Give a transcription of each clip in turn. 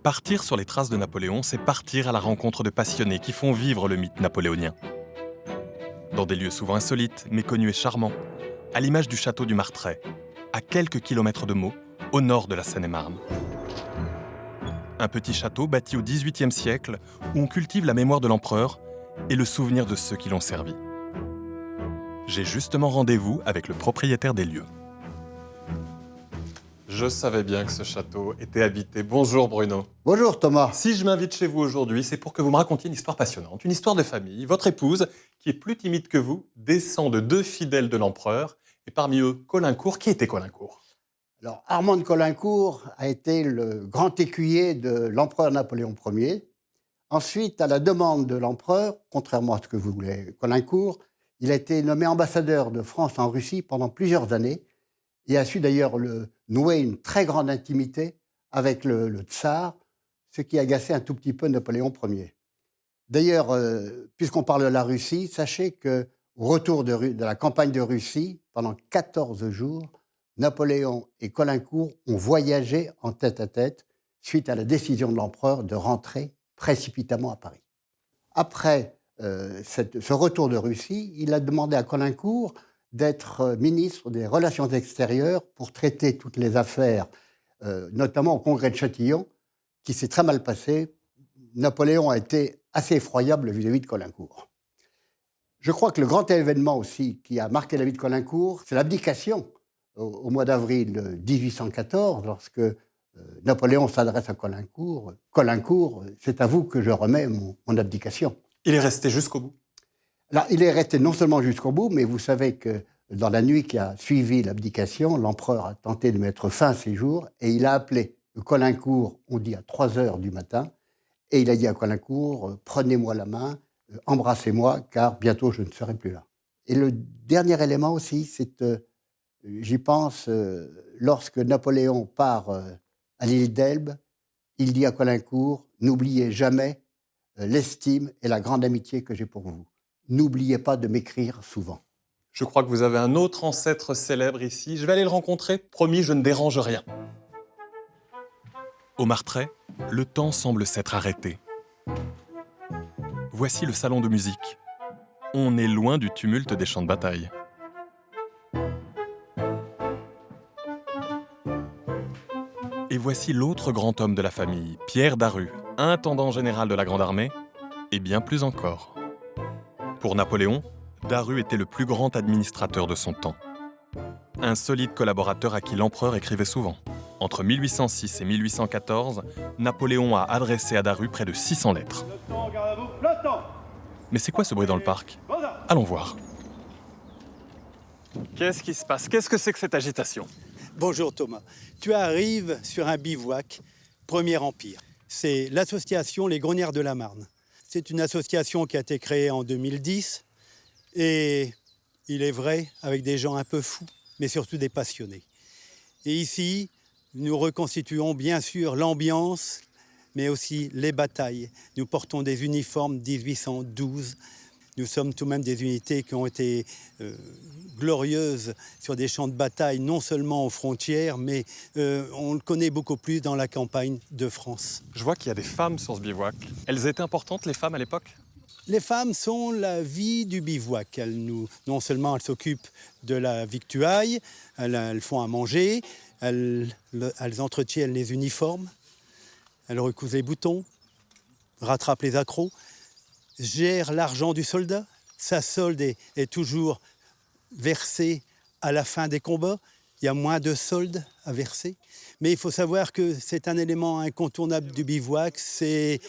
Partir sur les traces de Napoléon, c'est partir à la rencontre de passionnés qui font vivre le mythe napoléonien. Dans des lieux souvent insolites, méconnus et charmants, à l'image du château du Martret, à quelques kilomètres de Meaux, au nord de la Seine-et-Marne. Un petit château bâti au XVIIIe siècle où on cultive la mémoire de l'empereur et le souvenir de ceux qui l'ont servi. J'ai justement rendez-vous avec le propriétaire des lieux. Je savais bien que ce château était habité. Bonjour Bruno. Bonjour Thomas. Si je m'invite chez vous aujourd'hui, c'est pour que vous me racontiez une histoire passionnante, une histoire de famille. Votre épouse, qui est plus timide que vous, descend de 2 fidèles de l'empereur, et parmi eux, Caulaincourt. Qui était Caulaincourt ? Alors, Armand de Caulaincourt a été le grand écuyer de l'empereur Napoléon Ier. Ensuite, à la demande de l'empereur, contrairement à ce que voulait Caulaincourt, il a été nommé ambassadeur de France en Russie pendant plusieurs années et a su d'ailleurs nouer une très grande intimité avec le tsar, ce qui agaçait un tout petit peu Napoléon Ier. D'ailleurs, puisqu'on parle de la Russie, sachez qu'au retour de la campagne de Russie, pendant 14 jours, Napoléon et Caulaincourt ont voyagé en tête-à-tête suite à la décision de l'empereur de rentrer précipitamment à Paris. Après ce retour de Russie, il a demandé à Caulaincourt d'être ministre des Relations extérieures pour traiter toutes les affaires, notamment au congrès de Châtillon, qui s'est très mal passé. Napoléon a été assez effroyable vis-à-vis de Caulaincourt. Je crois que le grand événement aussi qui a marqué la vie de Caulaincourt, c'est l'abdication au mois d'avril 1814, lorsque Napoléon s'adresse à Caulaincourt. « Caulaincourt, c'est à vous que je remets mon abdication. » Il est resté jusqu'au bout. Alors, il est resté non seulement jusqu'au bout, mais vous savez que dans la nuit qui a suivi l'abdication, l'empereur a tenté de mettre fin à ses jours et il a appelé Caulaincourt, on dit à 3 heures du matin, et il a dit à Caulaincourt « Prenez-moi la main, embrassez-moi, car bientôt je ne serai plus là. » Et le dernier élément aussi, c'est, j'y pense, lorsque Napoléon part à l'île d'Elbe, il dit à Caulaincourt « N'oubliez jamais l'estime et la grande amitié que j'ai pour vous. N'oubliez pas de m'écrire souvent. » Je crois que vous avez un autre ancêtre célèbre ici. Je vais aller le rencontrer. Promis, je ne dérange rien. Au Martret, le temps semble s'être arrêté. Voici le salon de musique. On est loin du tumulte des champs de bataille. Et voici l'autre grand homme de la famille, Pierre Daru, intendant général de la Grande Armée, et bien plus encore. Pour Napoléon, Daru était le plus grand administrateur de son temps. Un solide collaborateur à qui l'empereur écrivait souvent. Entre 1806 et 1814, Napoléon a adressé à Daru près de 600 lettres. Mais c'est quoi ce bruit dans le parc ? Allons voir. Qu'est-ce qui se passe ? Qu'est-ce que c'est que cette agitation ? Bonjour Thomas. Tu arrives sur un bivouac, Premier Empire. C'est l'association Les Grognards de la Marne. C'est une association qui a été créée en 2010 et, il est vrai, avec des gens un peu fous, mais surtout des passionnés. Et ici, nous reconstituons bien sûr l'ambiance, mais aussi les batailles. Nous portons des uniformes 1812. Nous sommes tout de même des unités qui ont été glorieuses sur des champs de bataille, non seulement aux frontières, mais on le connaît beaucoup plus dans la campagne de France. Je vois qu'il y a des femmes sur ce bivouac. Elles étaient importantes, les femmes, à l'époque ? Les femmes sont la vie du bivouac. Non seulement elles s'occupent de la victuaille, elles font à manger, elles entretiennent les uniformes, elles recousent les boutons, rattrapent les accros, gèrent l'argent du soldat. Sa solde est toujours versée à la fin des combats. Il y a moins de soldes à verser. Mais il faut savoir que c'est un élément incontournable du bivouac. C'est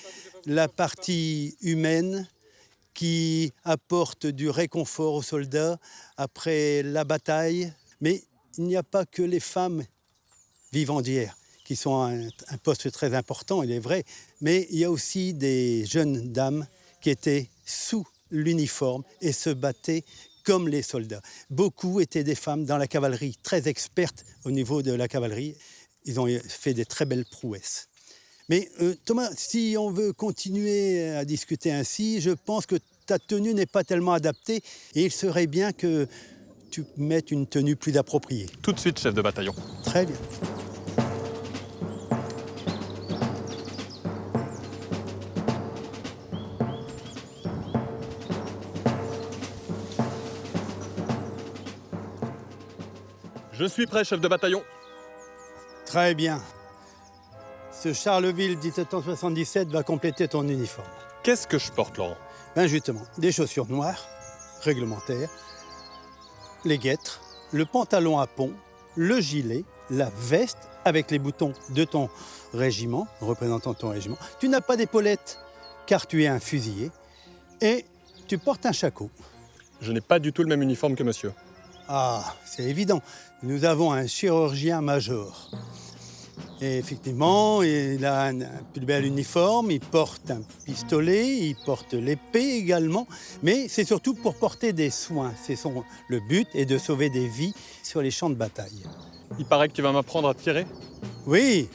la partie humaine qui apporte du réconfort aux soldats après la bataille. Mais il n'y a pas que les femmes vivandières qui sont un poste très important, il est vrai, mais il y a aussi des jeunes dames qui étaient sous l'uniforme et se battaient comme les soldats. Beaucoup étaient des femmes dans la cavalerie, très expertes au niveau de la cavalerie. Ils ont fait des très belles prouesses. Mais Thomas, si on veut continuer à discuter ainsi, je pense que ta tenue n'est pas tellement adaptée et il serait bien que tu mettes une tenue plus appropriée. Tout de suite, chef de bataillon. Très bien. Je suis prêt, chef de bataillon. Très bien. Ce Charleville 1777 va compléter ton uniforme. Qu'est-ce que je porte, Laurent? Ben justement, des chaussures noires, réglementaires, les guêtres, le pantalon à pont, le gilet, la veste avec les boutons de ton régiment, représentant ton régiment. Tu n'as pas d'épaulettes car tu es un fusilier et tu portes un shako. Je n'ai pas du tout le même uniforme que monsieur. Ah, c'est évident. Nous avons un chirurgien-major. Et effectivement, il a un plus bel uniforme, il porte un pistolet, il porte l'épée également, mais c'est surtout pour porter des soins. Le but est de sauver des vies sur les champs de bataille. Il paraît que tu vas m'apprendre à tirer. Oui,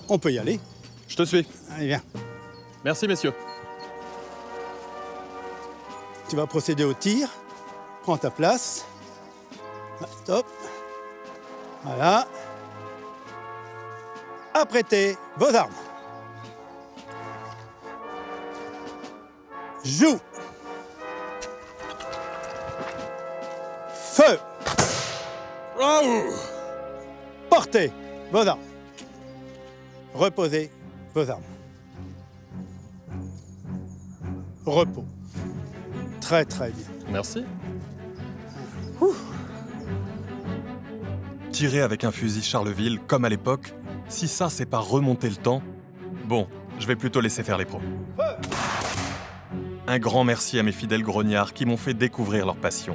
on peut y aller. Je te suis. Allez, viens. Merci, messieurs. Tu vas procéder au tir. Prends ta place. Stop. Voilà. Apprêtez vos armes. Joue. Feu. Portez vos armes. Reposez vos armes. Repos. Très très bien. Merci. Tirer avec un fusil Charleville, comme à l'époque, si ça, c'est pas remonter le temps, bon, je vais plutôt laisser faire les pros. Un grand merci à mes fidèles grognards qui m'ont fait découvrir leur passion.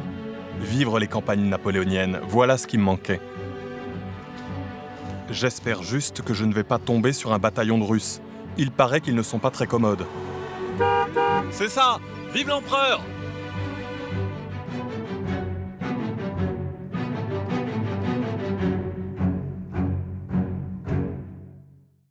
Vivre les campagnes napoléoniennes, voilà ce qui me manquait. J'espère juste que je ne vais pas tomber sur un bataillon de Russes. Il paraît qu'ils ne sont pas très commodes. C'est ça! Vive l'empereur!